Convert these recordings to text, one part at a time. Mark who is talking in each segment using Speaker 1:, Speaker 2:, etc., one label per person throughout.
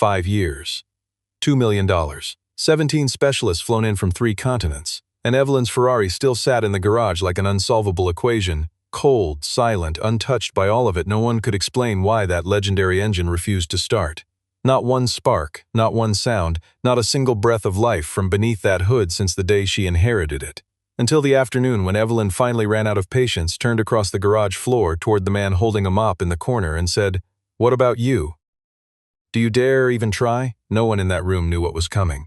Speaker 1: 5 years. $2 million. 17 specialists flown in from 3 continents, and Evelyn's Ferrari still sat in the garage like an unsolvable equation, cold, silent, untouched by all of it. No one could explain why that legendary engine refused to start. Not one spark, not one sound, not a single breath of life from beneath that hood since the day she inherited it. Until the afternoon when Evelyn finally ran out of patience, turned across the garage floor toward the man holding a mop in the corner and said, "What about you? Do you dare even try?" No one in that room knew what was coming.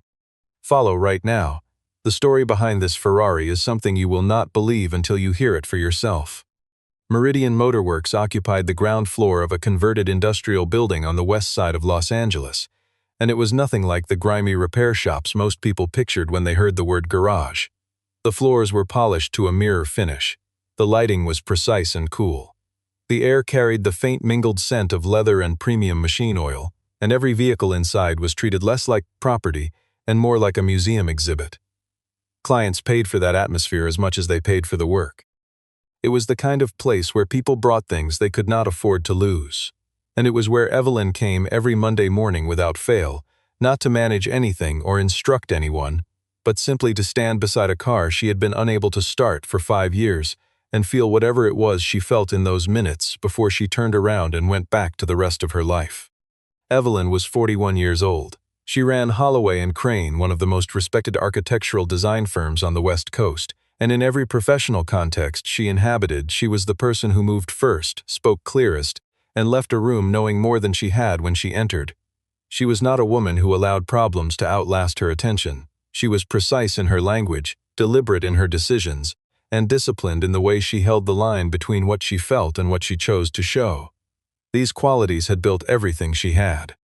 Speaker 1: Follow right now. The story behind this Ferrari is something you will not believe until you hear it for yourself. Meridian Motor Works occupied the ground floor of a converted industrial building on the west side of Los Angeles, and it was nothing like the grimy repair shops most people pictured when they heard the word garage. The floors were polished to a mirror finish. The lighting was precise and cool. The air carried the faint mingled scent of leather and premium machine oil, and every vehicle inside was treated less like property and more like a museum exhibit. Clients paid for that atmosphere as much as they paid for the work. It was the kind of place where people brought things they could not afford to lose. And it was where Evelyn came every Monday morning without fail, not to manage anything or instruct anyone, but simply to stand beside a car she had been unable to start for 5 years and feel whatever it was she felt in those minutes before she turned around and went back to the rest of her life. Evelyn was 41 years old. She ran Holloway & Crane, one of the most respected architectural design firms on the West Coast, and in every professional context she inhabited, she was the person who moved first, spoke clearest, and left a room knowing more than she had when she entered. She was not a woman who allowed problems to outlast her attention. She was precise in her language, deliberate in her decisions, and disciplined in the way she held the line between what she felt and what she chose to show. These qualities had built everything she had.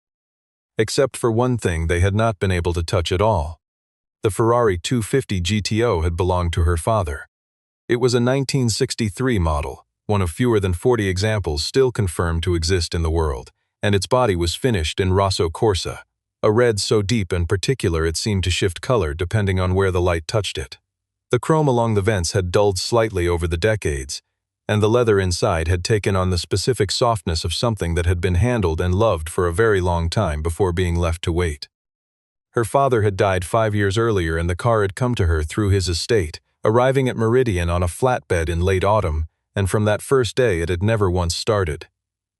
Speaker 1: Except for one thing they had not been able to touch at all. The Ferrari 250 GTO had belonged to her father. It was a 1963 model, one of fewer than 40 examples still confirmed to exist in the world, and its body was finished in Rosso Corsa, a red so deep and particular it seemed to shift color depending on where the light touched it. The chrome along the vents had dulled slightly over the decades, and the leather inside had taken on the specific softness of something that had been handled and loved for a very long time before being left to wait. Her father had died 5 years earlier and the car had come to her through his estate, arriving at Meridian on a flatbed in late autumn, and from that first day it had never once started.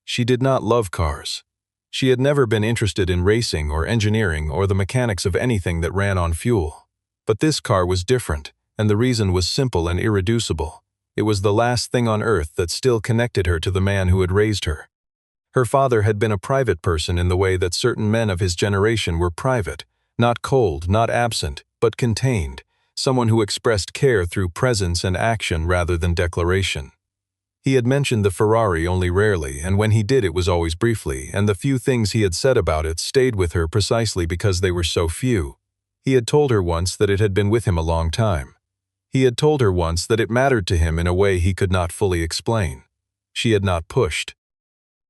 Speaker 1: She did not love cars. She had never been interested in racing or engineering or the mechanics of anything that ran on fuel. But this car was different, and the reason was simple and irreducible. It was the last thing on earth that still connected her to the man who had raised her. Her father had been a private person in the way that certain men of his generation were private, not cold, not absent, but contained, someone who expressed care through presence and action rather than declaration. He had mentioned the Ferrari only rarely, and when he did it was always briefly, and the few things he had said about it stayed with her precisely because they were so few. He had told her once that it had been with him a long time. He had told her once that it mattered to him in a way he could not fully explain. She had not pushed.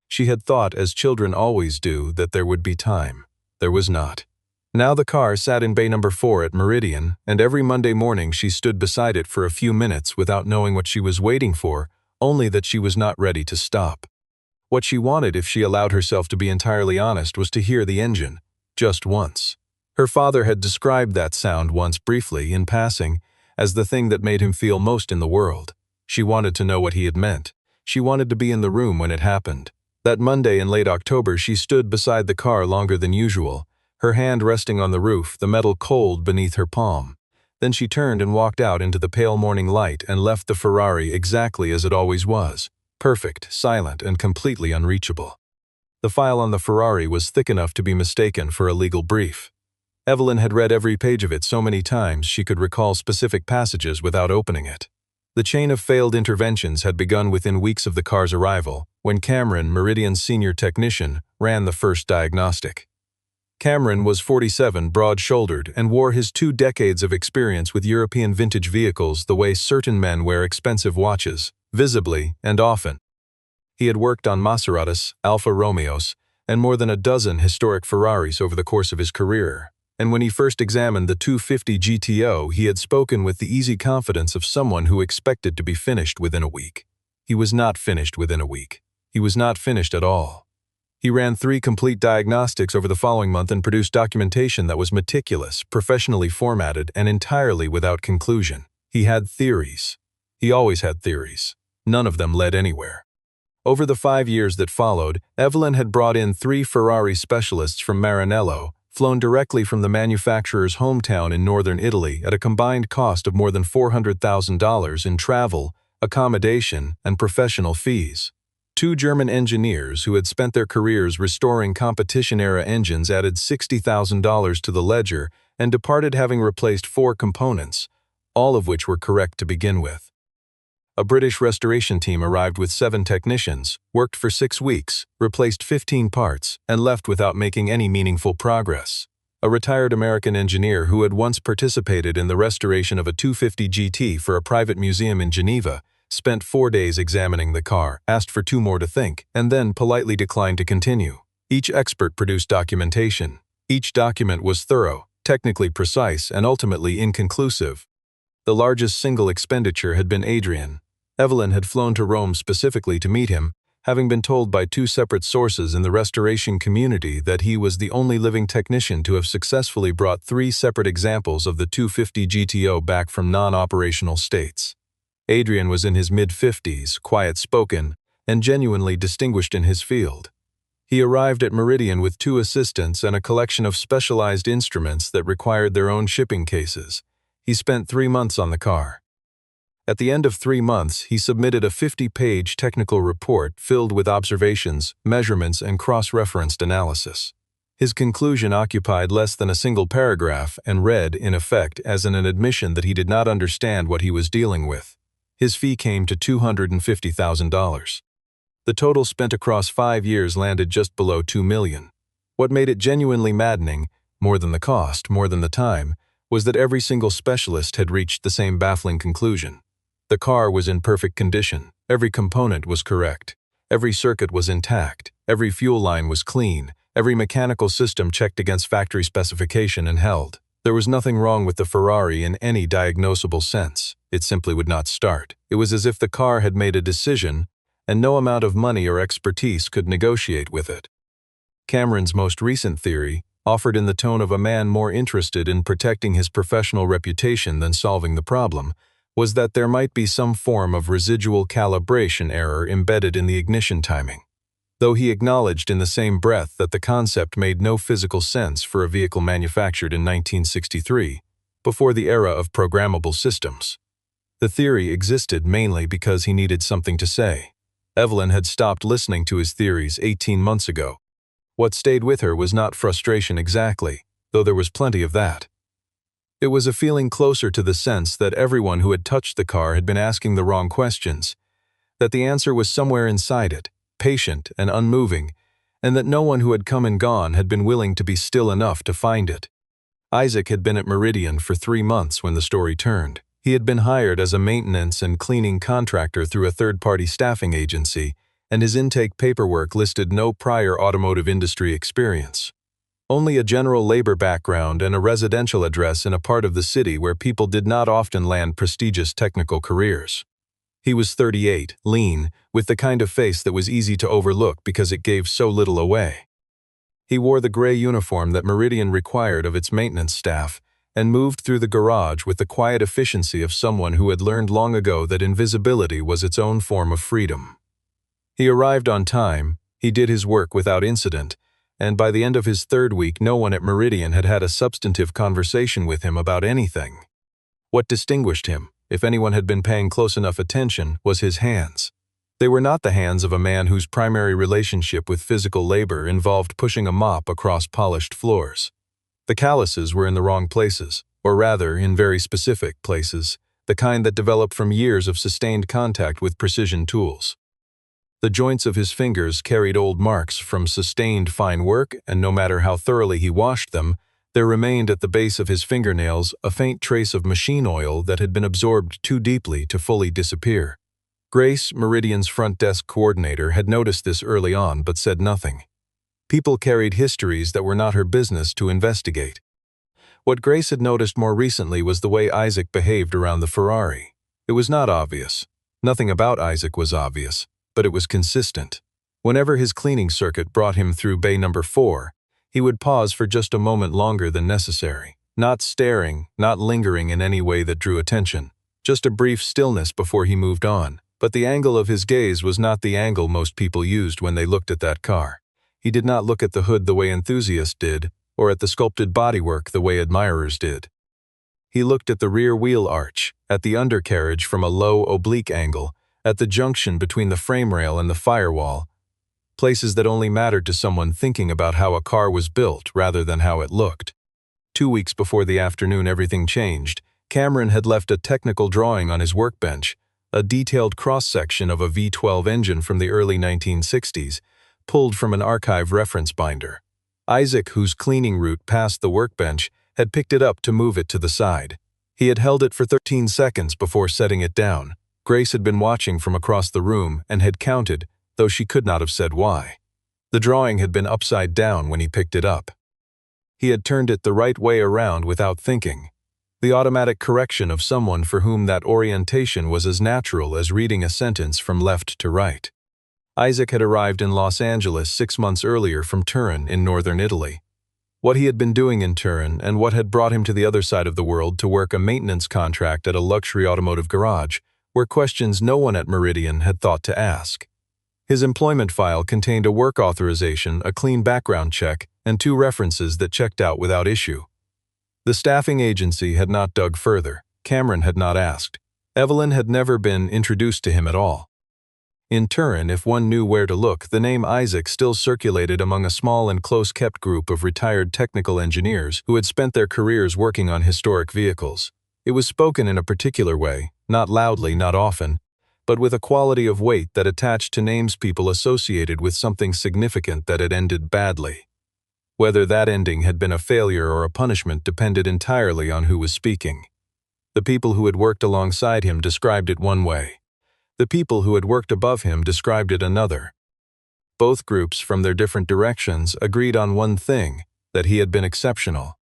Speaker 1: She had thought, as children always do, that there would be time. There was not. Now the car sat in bay number 4 at Meridian, and every Monday morning she stood beside it for a few minutes without knowing what she was waiting for, only that she was not ready to stop. What she wanted, if she allowed herself to be entirely honest, was to hear the engine, just once. Her father had described that sound once briefly, in passing, as the thing that made him feel most in the world. She wanted to know what he had meant. She wanted to be in the room when it happened. That Monday in late October she stood beside the car longer than usual, her hand resting on the roof, the metal cold beneath her palm. Then she turned and walked out into the pale morning light and left the Ferrari exactly as it always was, perfect, silent, and completely unreachable. The file on the Ferrari was thick enough to be mistaken for a legal brief. Evelyn had read every page of it so many times she could recall specific passages without opening it. The chain of failed interventions had begun within weeks of the car's arrival, when Cameron, Meridian's senior technician, ran the first diagnostic. Cameron was 47, broad-shouldered, and wore his 2 decades of experience with European vintage vehicles the way certain men wear expensive watches, visibly and often. He had worked on Maseratis, Alfa Romeos, and more than a dozen historic Ferraris over the course of his career, and when he first examined the 250 GTO, he had spoken with the easy confidence of someone who expected to be finished within a week. He was not finished within a week. He was not finished at all. He ran 3 complete diagnostics over the following month and produced documentation that was meticulous, professionally formatted, and entirely without conclusion. He had theories. He always had theories. None of them led anywhere. Over the 5 years that followed, Evelyn had brought in 3 Ferrari specialists from Maranello, flown directly from the manufacturer's hometown in northern Italy at a combined cost of more than $400,000 in travel, accommodation, and professional fees. 2 German engineers who had spent their careers restoring competition-era engines added $60,000 to the ledger and departed having replaced 4 components, all of which were correct to begin with. A British restoration team arrived with 7 technicians, worked for 6 weeks, replaced 15 parts, and left without making any meaningful progress. A retired American engineer who had once participated in the restoration of a 250 GT for a private museum in Geneva spent 4 days examining the car, asked for 2 more to think, and then politely declined to continue. Each expert produced documentation. Each document was thorough, technically precise, and ultimately inconclusive. The largest single expenditure had been Adrian. Evelyn had flown to Rome specifically to meet him, having been told by 2 separate sources in the restoration community that he was the only living technician to have successfully brought 3 separate examples of the 250 GTO back from non-operational states. Adrian was in his mid-50s, quiet-spoken, and genuinely distinguished in his field. He arrived at Meridian with 2 assistants and a collection of specialized instruments that required their own shipping cases. He spent 3 months on the car. At the end of 3 months, he submitted a 50-page technical report filled with observations, measurements, and cross-referenced analysis. His conclusion occupied less than a single paragraph and read, in effect, as an admission that he did not understand what he was dealing with. His fee came to $250,000. The total spent across 5 years landed just below $2 million. What made it genuinely maddening, more than the cost, more than the time, was that every single specialist had reached the same baffling conclusion. The car was in perfect condition, every component was correct, every circuit was intact, every fuel line was clean, every mechanical system checked against factory specification and held. There was nothing wrong with the Ferrari in any diagnosable sense. It simply would not start. It was as if the car had made a decision, and no amount of money or expertise could negotiate with it. Cameron's most recent theory, offered in the tone of a man more interested in protecting his professional reputation than solving the problem, was that there might be some form of residual calibration error embedded in the ignition timing. Though he acknowledged in the same breath that the concept made no physical sense for a vehicle manufactured in 1963, before the era of programmable systems. The theory existed mainly because he needed something to say. Evelyn had stopped listening to his theories 18 months ago. What stayed with her was not frustration exactly, though there was plenty of that. It was a feeling closer to the sense that everyone who had touched the car had been asking the wrong questions, that the answer was somewhere inside it, patient and unmoving, and that no one who had come and gone had been willing to be still enough to find it. Isaac had been at Meridian for 3 months when the story turned. He had been hired as a maintenance and cleaning contractor through a third-party staffing agency, and his intake paperwork listed no prior automotive industry experience. Only a general labor background and a residential address in a part of the city where people did not often land prestigious technical careers. He was 38, lean, with the kind of face that was easy to overlook because it gave so little away. He wore the gray uniform that Meridian required of its maintenance staff and moved through the garage with the quiet efficiency of someone who had learned long ago that invisibility was its own form of freedom. He arrived on time, he did his work without incident, and by the end of his 3rd week no one at Meridian had had a substantive conversation with him about anything. What distinguished him, if anyone had been paying close enough attention, was his hands. They were not the hands of a man whose primary relationship with physical labor involved pushing a mop across polished floors. The calluses were in the wrong places, or rather, in very specific places, the kind that develop from years of sustained contact with precision tools. The joints of his fingers carried old marks from sustained fine work, and no matter how thoroughly he washed them, there remained at the base of his fingernails a faint trace of machine oil that had been absorbed too deeply to fully disappear. Grace, Meridian's front desk coordinator, had noticed this early on but said nothing. People carried histories that were not her business to investigate. What Grace had noticed more recently was the way Isaac behaved around the Ferrari. It was not obvious. Nothing about Isaac was obvious, but it was consistent. Whenever his cleaning circuit brought him through bay number 4, he would pause for just a moment longer than necessary, not staring, not lingering in any way that drew attention, just a brief stillness before he moved on. But the angle of his gaze was not the angle most people used when they looked at that car. He did not look at the hood the way enthusiasts did, or at the sculpted bodywork the way admirers did. He looked at the rear wheel arch, at the undercarriage from a low, oblique angle, at the junction between the frame rail and the firewall, places that only mattered to someone thinking about how a car was built rather than how it looked. 2 weeks before the afternoon everything changed, Cameron had left a technical drawing on his workbench, a detailed cross-section of a V12 engine from the early 1960s, pulled from an archive reference binder. Isaac, whose cleaning route passed the workbench, had picked it up to move it to the side. He had held it for 13 seconds before setting it down. Grace had been watching from across the room and had counted, though she could not have said why. The drawing had been upside down when he picked it up. He had turned it the right way around without thinking. The automatic correction of someone for whom that orientation was as natural as reading a sentence from left to right. Isaac had arrived in Los Angeles 6 months earlier from Turin in northern Italy. What he had been doing in Turin and what had brought him to the other side of the world to work a maintenance contract at a luxury automotive garage were questions no one at Meridian had thought to ask. His employment file contained a work authorization, a clean background check, and 2 references that checked out without issue. The staffing agency had not dug further. Cameron had not asked. Evelyn had never been introduced to him at all. In Turin, if one knew where to look, the name Isaac still circulated among a small and close-kept group of retired technical engineers who had spent their careers working on historic vehicles. It was spoken in a particular way, not loudly, not often, but with a quality of weight that attached to names people associated with something significant that had ended badly. Whether that ending had been a failure or a punishment depended entirely on who was speaking. The people who had worked alongside him described it one way. The people who had worked above him described it another. Both groups, from their different directions, agreed on one thing, that he had been exceptional.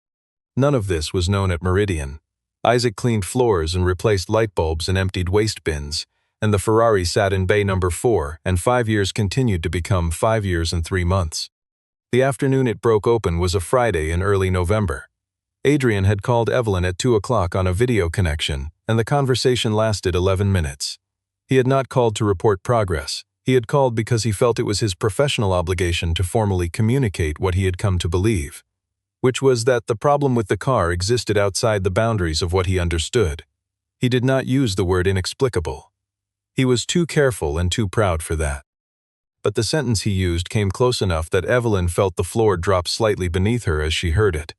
Speaker 1: None of this was known at Meridian. Isaac cleaned floors and replaced light bulbs and emptied waste bins, and the Ferrari sat in bay number 4, and 5 years continued to become 5 years and 3 months. The afternoon it broke open was a Friday in early November. Adrian had called Evelyn at 2 o'clock on a video connection, and the conversation lasted 11 minutes. He had not called to report progress. He had called because he felt it was his professional obligation to formally communicate what he had come to believe, which was that the problem with the car existed outside the boundaries of what he understood. He did not use the word inexplicable. He was too careful and too proud for that. But the sentence he used came close enough that Evelyn felt the floor drop slightly beneath her as she heard it.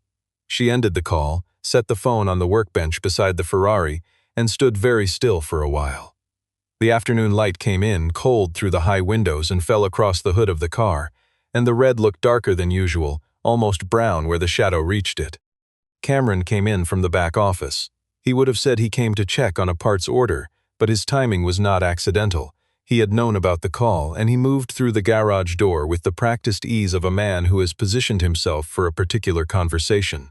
Speaker 1: She ended the call, set the phone on the workbench beside the Ferrari, and stood very still for a while. The afternoon light came in cold through the high windows and fell across the hood of the car, and the red looked darker than usual, almost brown where the shadow reached it. Cameron came in from the back office. He would have said he came to check on a parts order, but his timing was not accidental. He had known about the call, and he moved through the garage door with the practiced ease of a man who has positioned himself for a particular conversation.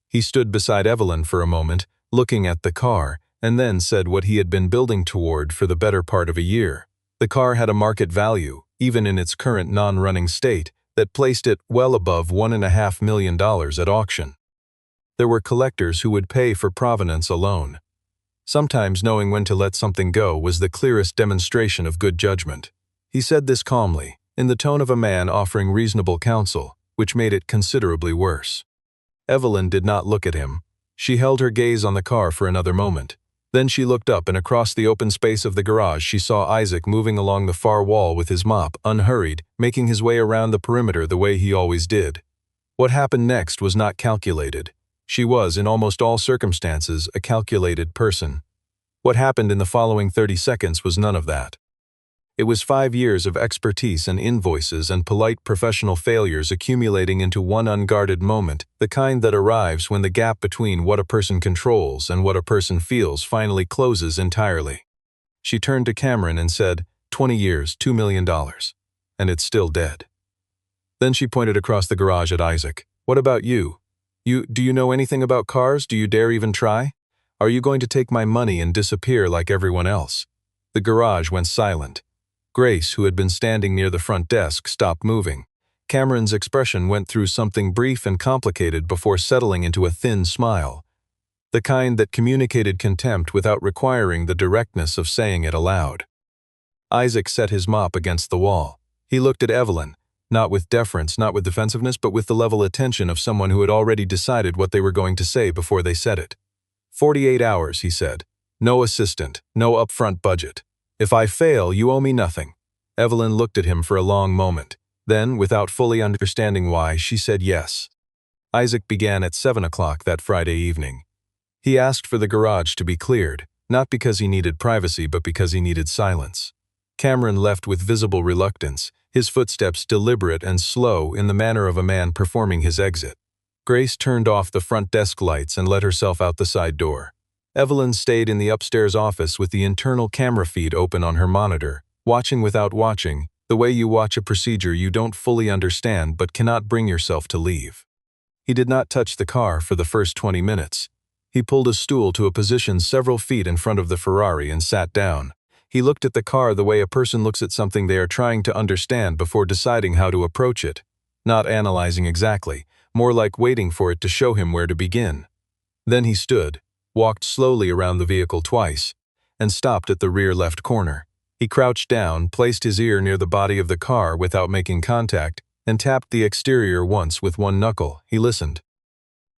Speaker 1: He stood beside Evelyn for a moment, looking at the car, and then said what he had been building toward for the better part of a year. The car had a market value, even in its current non-running state, that placed it well above $1.5 million at auction. There were collectors who would pay for provenance alone. Sometimes knowing when to let something go was the clearest demonstration of good judgment. He said this calmly, in the tone of a man offering reasonable counsel, which made it considerably worse. Evelyn did not look at him. She held her gaze on the car for another moment. Then she looked up, and across the open space of the garage she saw Isaac moving along the far wall with his mop, unhurried, making his way around the perimeter the way he always did. What happened next was not calculated. She was, in almost all circumstances, a calculated person. What happened in the following 30 seconds was none of that. It was 5 years of expertise and invoices and polite professional failures accumulating into one unguarded moment, the kind that arrives when the gap between what a person controls and what a person feels finally closes entirely. She turned to Cameron and said, 20 years, $2 million. And it's still dead. Then she pointed across the garage at Isaac. What about you? Do you know anything about cars? Do you dare even try? Are you going to take my money and disappear like everyone else? The garage went silent. Grace, who had been standing near the front desk, stopped moving. Cameron's expression went through something brief and complicated before settling into a thin smile, the kind that communicated contempt without requiring the directness of saying it aloud. Isaac set his mop against the wall. He looked at Evelyn, not with deference, not with defensiveness, but with the level attention of someone who had already decided what they were going to say before they said it. 48 hours, he said. No assistant, no upfront budget. If I fail, you owe me nothing. Evelyn looked at him for a long moment. Then, without fully understanding why, she said yes. Isaac began at 7 o'clock that Friday evening. He asked for the garage to be cleared, not because he needed privacy, but because he needed silence. Cameron left with visible reluctance, his footsteps deliberate and slow in the manner of a man performing his exit. Grace turned off the front desk lights and let herself out the side door. Evelyn stayed in the upstairs office with the internal camera feed open on her monitor, watching without watching, the way you watch a procedure you don't fully understand but cannot bring yourself to leave. He did not touch the car for the first 20 minutes. He pulled a stool to a position several feet in front of the Ferrari and sat down. He looked at the car the way a person looks at something they are trying to understand before deciding how to approach it. Not analyzing exactly, more like waiting for it to show him where to begin. Then he stood, walked slowly around the vehicle twice, and stopped at the rear left corner. He crouched down, placed his ear near the body of the car without making contact, and tapped the exterior once with one knuckle. He listened.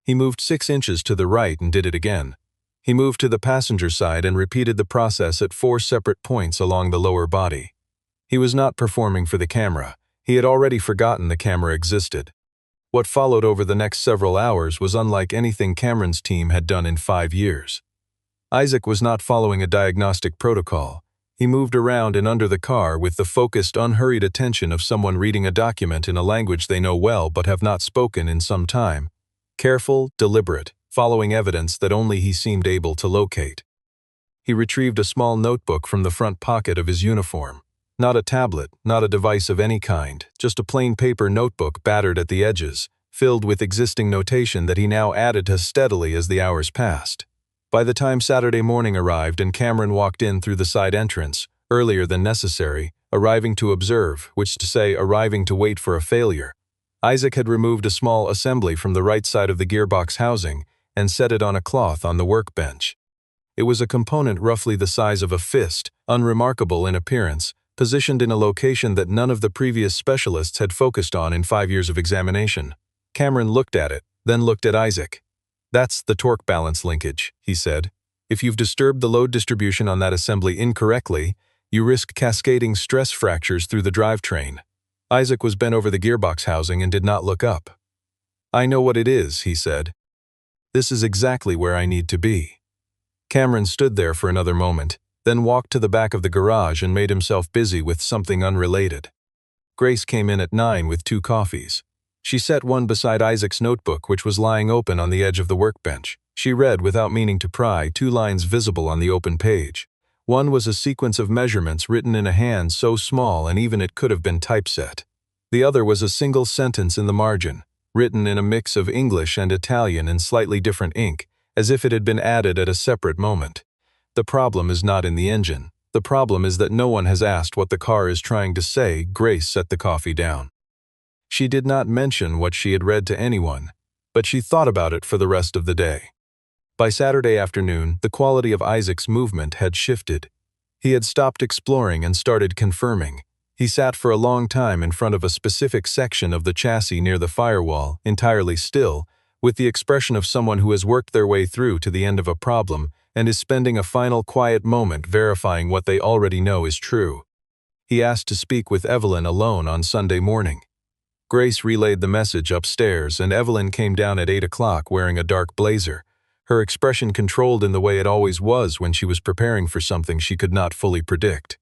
Speaker 1: He moved 6 inches to the right and did it again. He moved to the passenger side and repeated the process at 4 separate points along the lower body. He was not performing for the camera. He had already forgotten the camera existed. What followed over the next several hours was unlike anything Cameron's team had done in 5 years. Isaac was not following a diagnostic protocol. He moved around and under the car with the focused, unhurried attention of someone reading a document in a language they know well but have not spoken in some time. Careful, deliberate, following evidence that only he seemed able to locate. He retrieved a small notebook from the front pocket of his uniform. Not a tablet, not a device of any kind, just a plain paper notebook battered at the edges, filled with existing notation that he now added to steadily as the hours passed. By the time Saturday morning arrived and Cameron walked in through the side entrance, earlier than necessary, arriving to observe, which to say arriving to wait for a failure, Isaac had removed a small assembly from the right side of the gearbox housing and set it on a cloth on the workbench. It was a component roughly the size of a fist, unremarkable in appearance, positioned in a location that none of the previous specialists had focused on in 5 years of examination. Cameron looked at it, then looked at Isaac. "That's the torque balance linkage," he said. "If you've disturbed the load distribution on that assembly incorrectly, you risk cascading stress fractures through the drivetrain." Isaac was bent over the gearbox housing and did not look up. "I know what it is," he said. "This is exactly where I need to be." Cameron stood there for another moment, then walked to the back of the garage and made himself busy with something unrelated. Grace came in at 9 with 2 coffees. She set one beside Isaac's notebook, which was lying open on the edge of the workbench. She read, without meaning to pry, 2 lines visible on the open page. One was a sequence of measurements written in a hand so small and even it could have been typeset. The other was a single sentence in the margin, written in a mix of English and Italian in slightly different ink, as if it had been added at a separate moment. "The problem is not in the engine. The problem is that no one has asked what the car is trying to say." Grace set the coffee down. She did not mention what she had read to anyone, but she thought about it for the rest of the day. By Saturday afternoon, the quality of Isaac's movement had shifted. He had stopped exploring and started confirming. He sat for a long time in front of a specific section of the chassis near the firewall, entirely still, with the expression of someone who has worked their way through to the end of a problem and is spending a final quiet moment verifying what they already know is true. He asked to speak with Evelyn alone on Sunday morning. Grace relayed the message upstairs, and Evelyn came down at 8 o'clock wearing a dark blazer, her expression controlled in the way it always was when she was preparing for something she could not fully predict.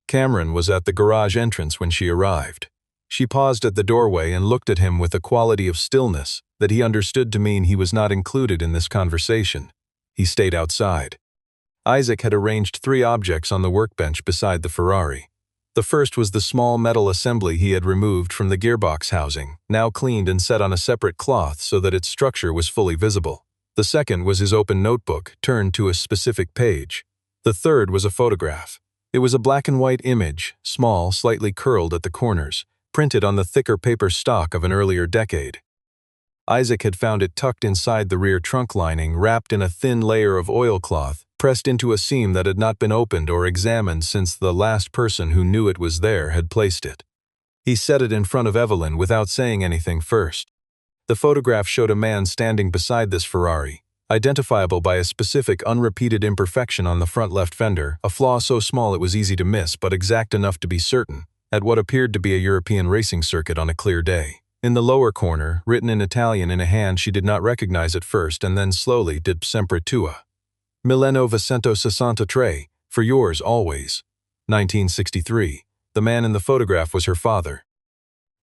Speaker 1: Cameron was at the garage entrance when she arrived. She paused at the doorway and looked at him with a quality of stillness that he understood to mean he was not included in this conversation. He stayed outside. Isaac had arranged 3 objects on the workbench beside the Ferrari. The first was the small metal assembly he had removed from the gearbox housing, now cleaned and set on a separate cloth so that its structure was fully visible. The second was his open notebook, turned to a specific page. The third was a photograph. It was a black and white image, small, slightly curled at the corners, printed on the thicker paper stock of an earlier decade. Isaac had found it tucked inside the rear trunk lining, wrapped in a thin layer of oilcloth, pressed into a seam that had not been opened or examined since the last person who knew it was there had placed it. He set it in front of Evelyn without saying anything first. The photograph showed a man standing beside this Ferrari, identifiable by a specific unrepeated imperfection on the front left fender, a flaw so small it was easy to miss but exact enough to be certain, at what appeared to be a European racing circuit on a clear day. In the lower corner, written in Italian in a hand she did not recognize at first and then slowly did sempre tua. 1963, for yours always. 1963. The man in the photograph was her father.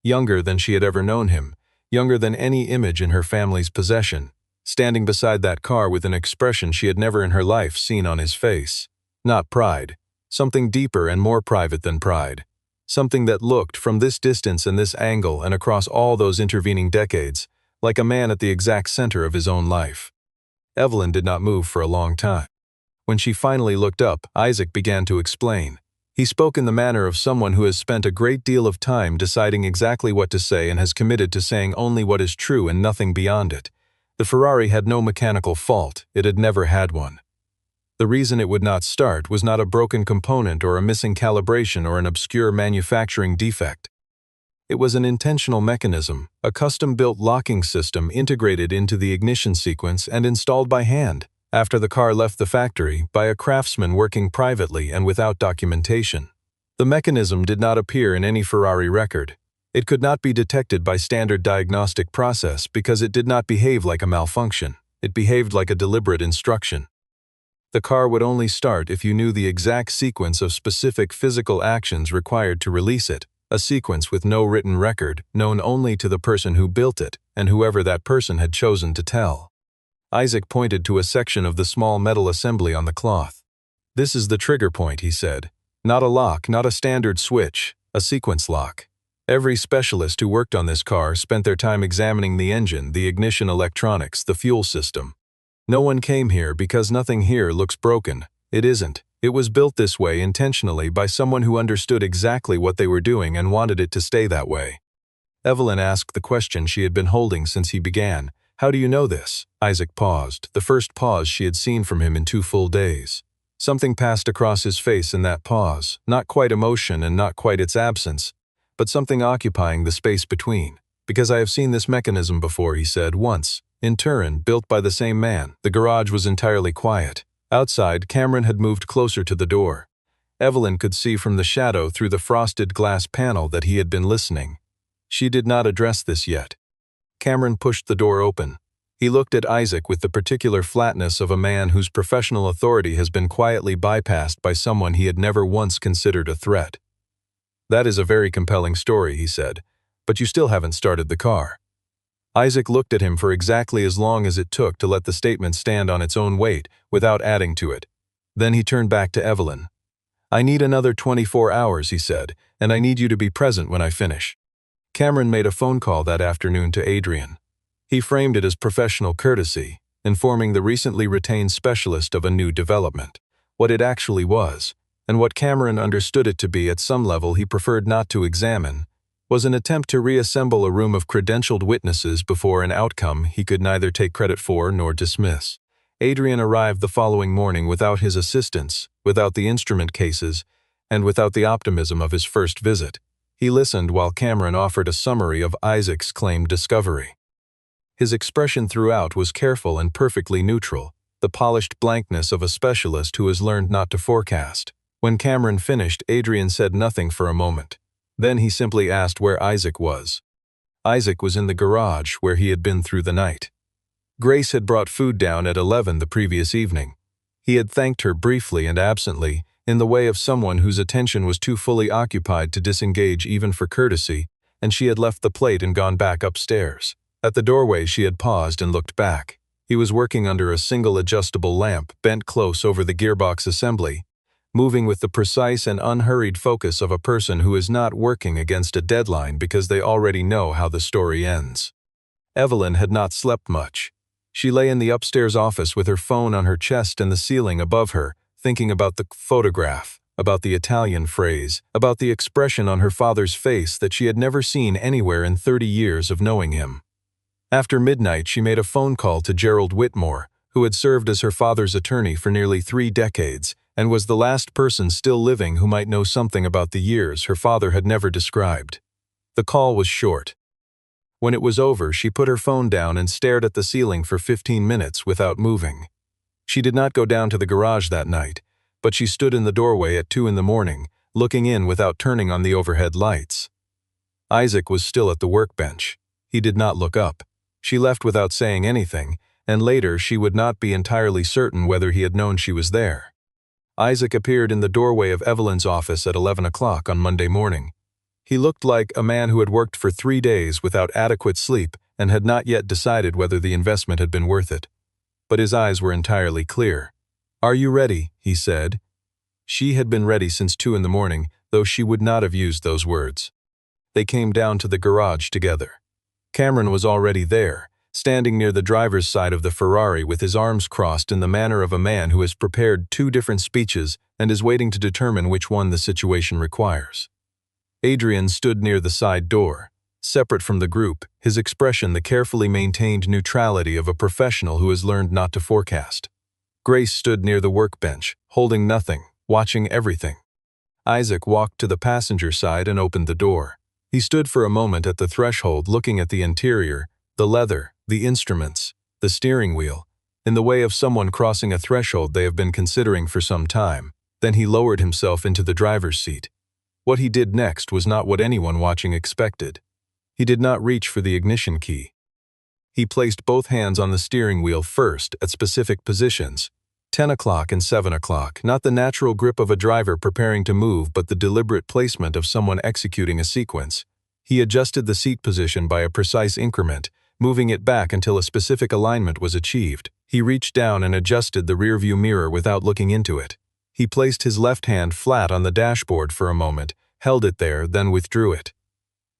Speaker 1: Younger than she had ever known him, younger than any image in her family's possession, standing beside that car with an expression she had never in her life seen on his face. Not pride. Something deeper and more private than pride. Something that looked, from this distance and this angle and across all those intervening decades, like a man at the exact center of his own life. Evelyn did not move for a long time. When she finally looked up, Isaac began to explain. He spoke in the manner of someone who has spent a great deal of time deciding exactly what to say and has committed to saying only what is true and nothing beyond it. The Ferrari had no mechanical fault, it had never had one. The reason it would not start was not a broken component or a missing calibration or an obscure manufacturing defect. It was an intentional mechanism, a custom-built locking system integrated into the ignition sequence and installed by hand, after the car left the factory, by a craftsman working privately and without documentation. The mechanism did not appear in any Ferrari record. It could not be detected by standard diagnostic process because it did not behave like a malfunction. It behaved like a deliberate instruction. The car would only start if you knew the exact sequence of specific physical actions required to release it, a sequence with no written record, known only to the person who built it and whoever that person had chosen to tell. Isaac pointed to a section of the small metal assembly on the cloth. "This is the trigger point," he said. "Not a lock, not a standard switch, a sequence lock. Every specialist who worked on this car spent their time examining the engine, the ignition electronics, the fuel system. No one came here because nothing here looks broken. It isn't. It was built this way intentionally by someone who understood exactly what they were doing and wanted it to stay that way." Evelyn asked the question she had been holding since he began. "How do you know this?" Isaac paused, the first pause she had seen from him in 2 full days. Something passed across his face in that pause, not quite emotion and not quite its absence, but something occupying the space between. "Because I have seen this mechanism before," he said, "once. In Turin, built by the same man. The garage was entirely quiet. Outside, Cameron had moved closer to the door. Evelyn could see from the shadow through the frosted glass panel that he had been listening. She did not address this yet. Cameron pushed the door open. He looked at Isaac with the particular flatness of a man whose professional authority has been quietly bypassed by someone he had never once considered a threat. "That is a very compelling story," he said, "but you still haven't started the car." Isaac looked at him for exactly as long as it took to let the statement stand on its own weight without adding to it. Then he turned back to Evelyn. "I need another 24 hours, he said, "and I need you to be present when I finish." Cameron made a phone call that afternoon to Adrian. He framed it as professional courtesy, informing the recently retained specialist of a new development, what it actually was, and what Cameron understood it to be at some level he preferred not to examine, was an attempt to reassemble a room of credentialed witnesses before an outcome he could neither take credit for nor dismiss. Adrian arrived the following morning without his assistants, without the instrument cases, and without the optimism of his first visit. He listened while Cameron offered a summary of Isaac's claimed discovery. His expression throughout was careful and perfectly neutral, the polished blankness of a specialist who has learned not to forecast. When Cameron finished, Adrian said nothing for a moment. Then he simply asked where Isaac was. Isaac was in the garage where he had been through the night. Grace had brought food down at 11 the previous evening. He had thanked her briefly and absently, in the way of someone whose attention was too fully occupied to disengage even for courtesy, and she had left the plate and gone back upstairs. At the doorway she had paused and looked back. He was working under a single adjustable lamp bent close over the gearbox assembly, moving with the precise and unhurried focus of a person who is not working against a deadline because they already know how the story ends. Evelyn had not slept much. She lay in the upstairs office with her phone on her chest and the ceiling above her, thinking about the photograph, about the Italian phrase, about the expression on her father's face that she had never seen anywhere in 30 years of knowing him. After midnight, she made a phone call to Gerald Whitmore, who had served as her father's attorney for nearly 3 decades and was the last person still living who might know something about the years her father had never described. The call was short. When it was over, she put her phone down and stared at the ceiling for 15 minutes without moving. She did not go down to the garage that night, but she stood in the doorway at 2 in the morning, looking in without turning on the overhead lights. Isaac was still at the workbench. He did not look up. She left without saying anything, and later she would not be entirely certain whether he had known she was there. Isaac appeared in the doorway of Evelyn's office at 11 o'clock on Monday morning. He looked like a man who had worked for 3 days without adequate sleep and had not yet decided whether the investment had been worth it. But his eyes were entirely clear. "Are you ready?" he said. She had been ready since 2 in the morning, though she would not have used those words. They came down to the garage together. Cameron was already there, standing near the driver's side of the Ferrari with his arms crossed in the manner of a man who has prepared 2 different speeches and is waiting to determine which one the situation requires. Adrian stood near the side door, separate from the group, his expression the carefully maintained neutrality of a professional who has learned not to forecast. Grace stood near the workbench, holding nothing, watching everything. Isaac walked to the passenger side and opened the door. He stood for a moment at the threshold looking at the interior, the leather, the instruments, the steering wheel, in the way of someone crossing a threshold they have been considering for some time. Then he lowered himself into the driver's seat. What he did next was not what anyone watching expected. He did not reach for the ignition key. He placed both hands on the steering wheel first at specific positions, 10 o'clock and 7 o'clock, not the natural grip of a driver preparing to move but the deliberate placement of someone executing a sequence. He adjusted the seat position by a precise increment, moving it back until a specific alignment was achieved. He reached down and adjusted the rearview mirror without looking into it. He placed his left hand flat on the dashboard for a moment, held it there, then withdrew it.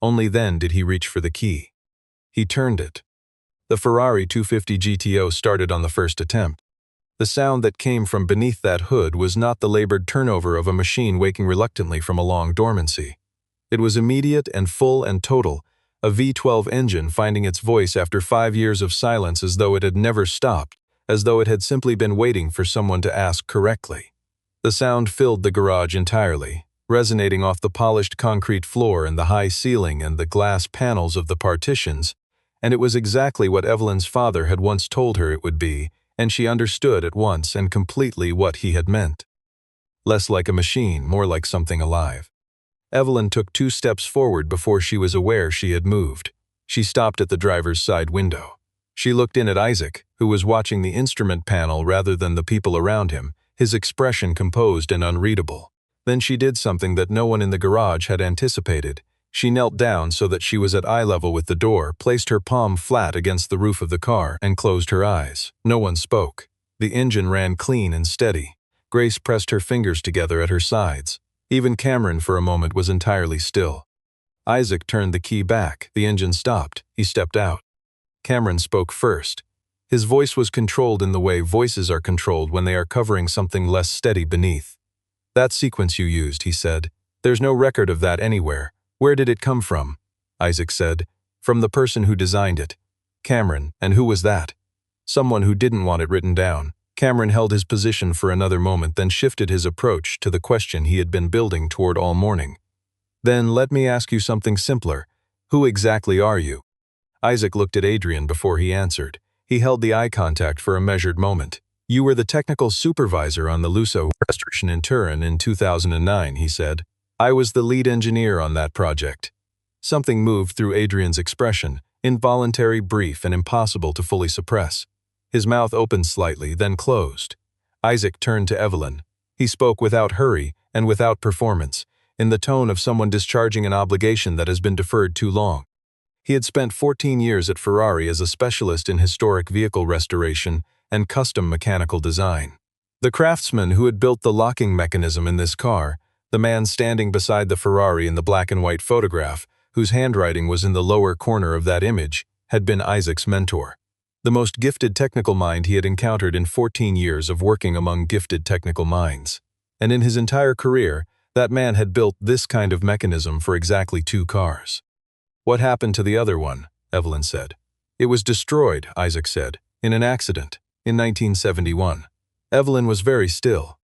Speaker 1: Only then did he reach for the key. He turned it. The Ferrari 250 GTO started on the first attempt. The sound that came from beneath that hood was not the labored turnover of a machine waking reluctantly from a long dormancy. It was immediate and full and total, a V12 engine finding its voice after 5 years of silence as though it had never stopped, as though it had simply been waiting for someone to ask correctly. The sound filled the garage entirely, resonating off the polished concrete floor and the high ceiling and the glass panels of the partitions, and it was exactly what Evelyn's father had once told her it would be, and she understood at once and completely what he had meant. Less like a machine, more like something alive. Evelyn took 2 steps forward before she was aware she had moved. She stopped at the driver's side window. She looked in at Isaac, who was watching the instrument panel rather than the people around him, his expression composed and unreadable. Then she did something that no one in the garage had anticipated. She knelt down so that she was at eye level with the door, placed her palm flat against the roof of the car, and closed her eyes. No one spoke. The engine ran clean and steady. Grace pressed her fingers together at her sides. Even Cameron for a moment was entirely still. Isaac turned the key back. The engine stopped. He stepped out. Cameron spoke first. His voice was controlled in the way voices are controlled when they are covering something less steady beneath. "That sequence you used," he said. "There's no record of that anywhere. Where did it come from?" Isaac said. "From the person who designed it." Cameron, and who was that? Someone who didn't want it written down. Cameron held his position for another moment, then shifted his approach to the question he had been building toward all morning. "Then let me ask you something simpler. Who exactly are you?" Isaac looked at Adrian before he answered. He held the eye contact for a measured moment. "You were the technical supervisor on the Lusso restoration in Turin in 2009, he said. "I was the lead engineer on that project." Something moved through Adrian's expression, involuntary, brief, and impossible to fully suppress. His mouth opened slightly, then closed. Isaac turned to Evelyn. He spoke without hurry and without performance, in the tone of someone discharging an obligation that has been deferred too long. He had spent 14 years at Ferrari as a specialist in historic vehicle restoration and custom mechanical design. The craftsman who had built the locking mechanism in this car, the man standing beside the Ferrari in the black and white photograph, whose handwriting was in the lower corner of that image, had been Isaac's mentor. The most gifted technical mind he had encountered in 14 years of working among gifted technical minds. And in his entire career, that man had built this kind of mechanism for exactly 2 cars. "What happened to the other one?" Evelyn said. "It was destroyed," Isaac said, "in an accident, in 1971. Evelyn was very still.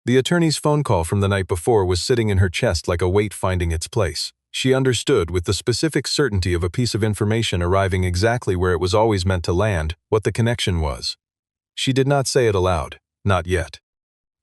Speaker 1: The attorney's phone call from the night before was sitting in her chest like a weight finding its place. She understood, with the specific certainty of a piece of information arriving exactly where it was always meant to land, what the connection was. She did not say it aloud, not yet.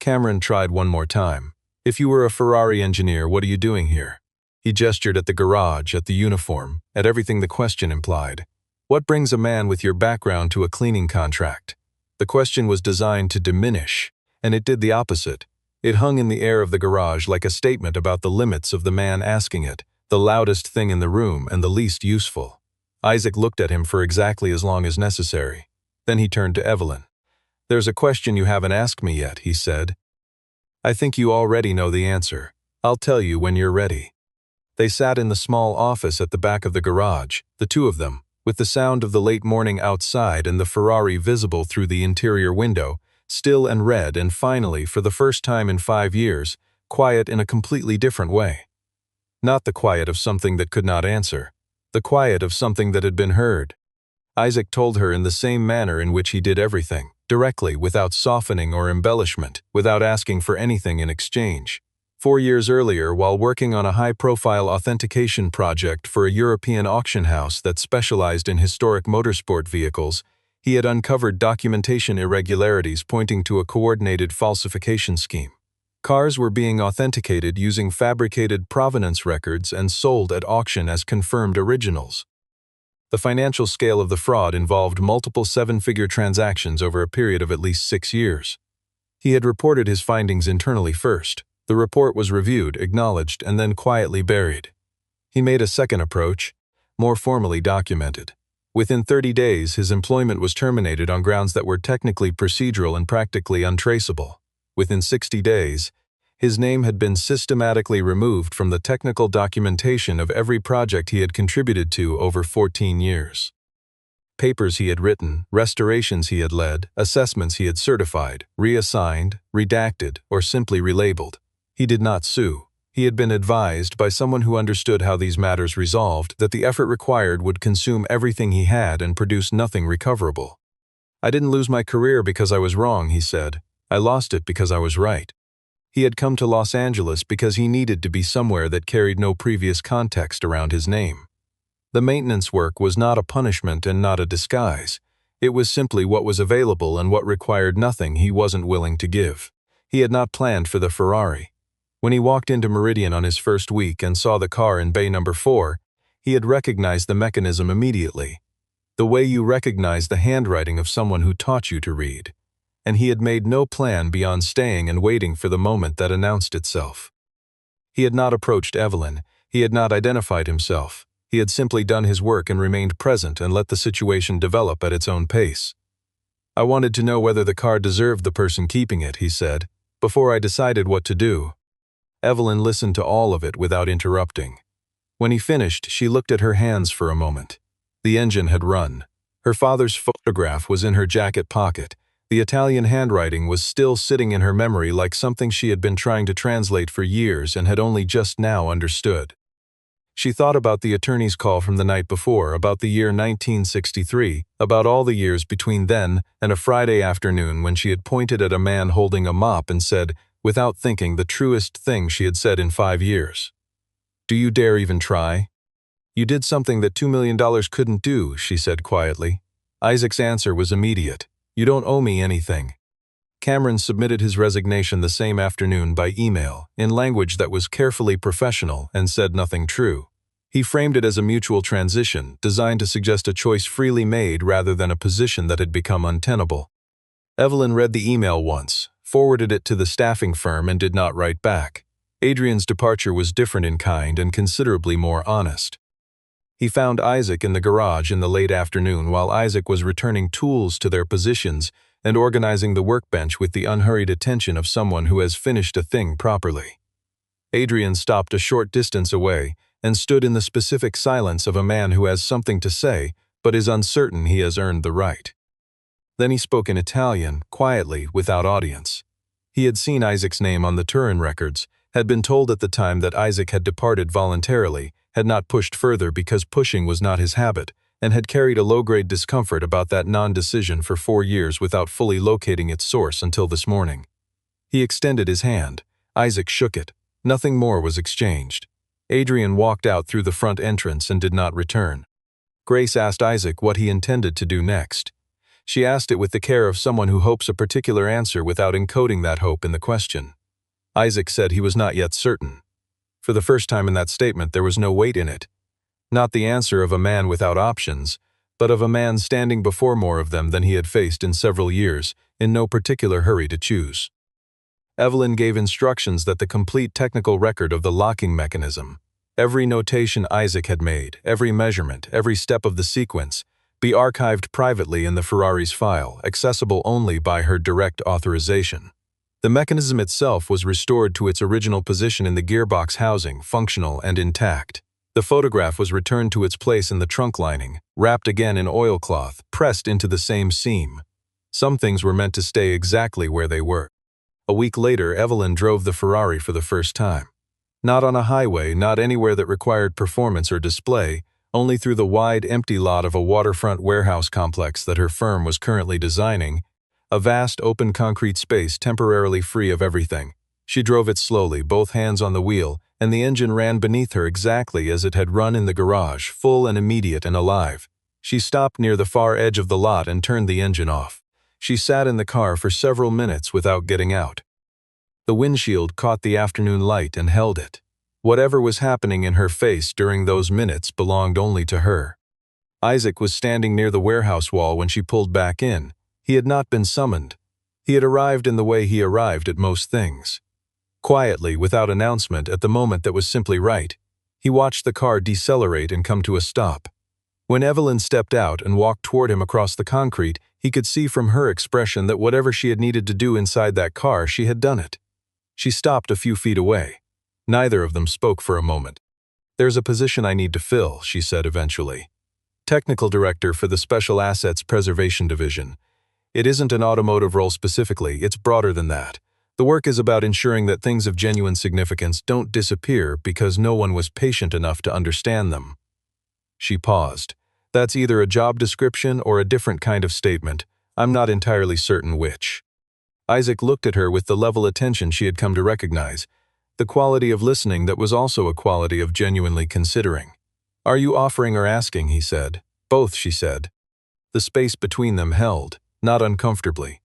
Speaker 1: Cameron tried one more time. "If you were a Ferrari engineer, what are you doing here?" He gestured at the garage, at the uniform, at everything the question implied. "What brings a man with your background to a cleaning contract?" The question was designed to diminish, and it did the opposite. It hung in the air of the garage like a statement about the limits of the man asking it, the loudest thing in the room and the least useful. Isaac looked at him for exactly as long as necessary. Then he turned to Evelyn. "There's a question you haven't asked me yet," he said. "I think you already know the answer. I'll tell you when you're ready." They sat in the small office at the back of the garage, the 2 of them, with the sound of the late morning outside and the Ferrari visible through the interior window, still and red, and finally, for the first time in 5 years, quiet in a completely different way. Not the quiet of something that could not answer, the quiet of something that had been heard. Isaac told her in the same manner in which he did everything, directly, without softening or embellishment, without asking for anything in exchange. 4 years earlier, while working on a high-profile authentication project for a European auction house that specialized in historic motorsport vehicles, he had uncovered documentation irregularities pointing to a coordinated falsification scheme. Cars were being authenticated using fabricated provenance records and sold at auction as confirmed originals. The financial scale of the fraud involved multiple 7-figure transactions over a period of at least 6 years. He had reported his findings internally first. The report was reviewed, acknowledged, and then quietly buried. He made a second approach, more formally documented. Within 30 days, his employment was terminated on grounds that were technically procedural and practically untraceable. Within 60 days, his name had been systematically removed from the technical documentation of every project he had contributed to over 14 years. Papers he had written, restorations he had led, assessments he had certified, reassigned, redacted, or simply relabeled. He did not sue. He had been advised by someone who understood how these matters resolved that the effort required would consume everything he had and produce nothing recoverable. "I didn't lose my career because I was wrong," he said. "I lost it because I was right." He had come to Los Angeles because he needed to be somewhere that carried no previous context around his name. The maintenance work was not a punishment and not a disguise. It was simply what was available and what required nothing he wasn't willing to give. He had not planned for the Ferrari. When he walked into Meridian on his first week and saw the car in bay number 4, he had recognized the mechanism immediately. The way you recognize the handwriting of someone who taught you to read. And he had made no plan beyond staying and waiting for the moment that announced itself. He had not approached Evelyn. He had not identified himself. He had simply done his work and remained present and let the situation develop at its own pace. "I wanted to know whether the car deserved the person keeping it," he said, "before I decided what to do." Evelyn listened to all of it without interrupting. When he finished, she looked at her hands for a moment. The engine had run. Her father's photograph was in her jacket pocket. The Italian handwriting was still sitting in her memory like something she had been trying to translate for years and had only just now understood. She thought about the attorney's call from the night before, about the year 1963, about all the years between then and a Friday afternoon when she had pointed at a man holding a mop and said, without thinking, the truest thing she had said in 5 years. "Do you dare even try?" "You did something that $2 million couldn't do," she said quietly. Isaac's answer was immediate. "You don't owe me anything." Cameron submitted his resignation the same afternoon by email, in language that was carefully professional and said nothing true. He framed it as a mutual transition, designed to suggest a choice freely made rather than a position that had become untenable. Evelyn read the email once, forwarded it to the staffing firm, and did not write back. Adrian's departure was different in kind and considerably more honest. He found Isaac in the garage in the late afternoon while Isaac was returning tools to their positions and organizing the workbench with the unhurried attention of someone who has finished a thing properly. Adrian stopped a short distance away and stood in the specific silence of a man who has something to say but is uncertain he has earned the right. Then he spoke in Italian, quietly, without audience. He had seen Isaac's name on the Turin records, had been told at the time that Isaac had departed voluntarily, had not pushed further because pushing was not his habit, and had carried a low-grade discomfort about that non-decision for 4 years without fully locating its source until this morning. He extended his hand. Isaac shook it. Nothing more was exchanged. Adrian walked out through the front entrance and did not return. Grace asked Isaac what he intended to do next. She asked it with the care of someone who hopes a particular answer without encoding that hope in the question. Isaac said he was not yet certain. For the first time in that statement, there was no weight in it. Not the answer of a man without options, but of a man standing before more of them than he had faced in several years, in no particular hurry to choose. Evelyn gave instructions that the complete technical record of the locking mechanism, every notation Isaac had made, every measurement, every step of the sequence, be archived privately in the Ferrari's file, accessible only by her direct authorization. The mechanism itself was restored to its original position in the gearbox housing, functional and intact. The photograph was returned to its place in the trunk lining, wrapped again in oilcloth, pressed into the same seam. Some things were meant to stay exactly where they were. A week later, Evelyn drove the Ferrari for the first time. Not on a highway, not anywhere that required performance or display, only through the wide, empty lot of a waterfront warehouse complex that her firm was currently designing, a vast, open concrete space temporarily free of everything. She drove it slowly, both hands on the wheel, and the engine ran beneath her exactly as it had run in the garage, full and immediate and alive. She stopped near the far edge of the lot and turned the engine off. She sat in the car for several minutes without getting out. The windshield caught the afternoon light and held it. Whatever was happening in her face during those minutes belonged only to her. Isaac was standing near the warehouse wall when she pulled back in. He had not been summoned. He had arrived in the way he arrived at most things. Quietly, without announcement, at the moment that was simply right, he watched the car decelerate and come to a stop. When Evelyn stepped out and walked toward him across the concrete, he could see from her expression that whatever she had needed to do inside that car, she had done it. She stopped a few feet away. Neither of them spoke for a moment. "There's a position I need to fill," she said eventually. "Technical Director for the Special Assets Preservation Division. It isn't an automotive role specifically, it's broader than that. The work is about ensuring that things of genuine significance don't disappear because no one was patient enough to understand them." She paused. "That's either a job description or a different kind of statement. I'm not entirely certain which." Isaac looked at her with the level attention she had come to recognize, the quality of listening that was also a quality of genuinely considering. "Are you offering or asking?" he said. "Both," she said. The space between them held, not uncomfortably.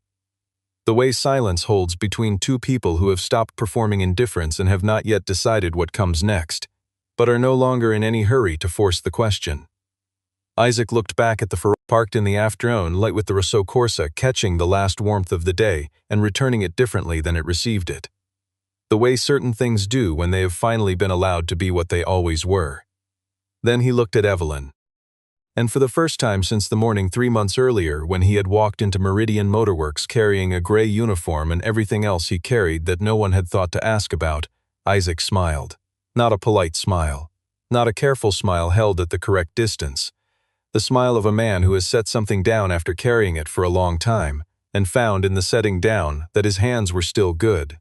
Speaker 1: The way silence holds between two people who have stopped performing indifference and have not yet decided what comes next, but are no longer in any hurry to force the question. Isaac looked back at the Ferrari parked in the afternoon light with the Rousseau Corsa catching the last warmth of the day and returning it differently than it received it. The way certain things do when they have finally been allowed to be what they always were. Then he looked at Evelyn. And for the first time since the morning 3 months earlier when he had walked into Meridian Motorworks carrying a gray uniform and everything else he carried that no one had thought to ask about, Isaac smiled. Not a polite smile. Not a careful smile held at the correct distance. The smile of a man who has set something down after carrying it for a long time, and found in the setting down that his hands were still good,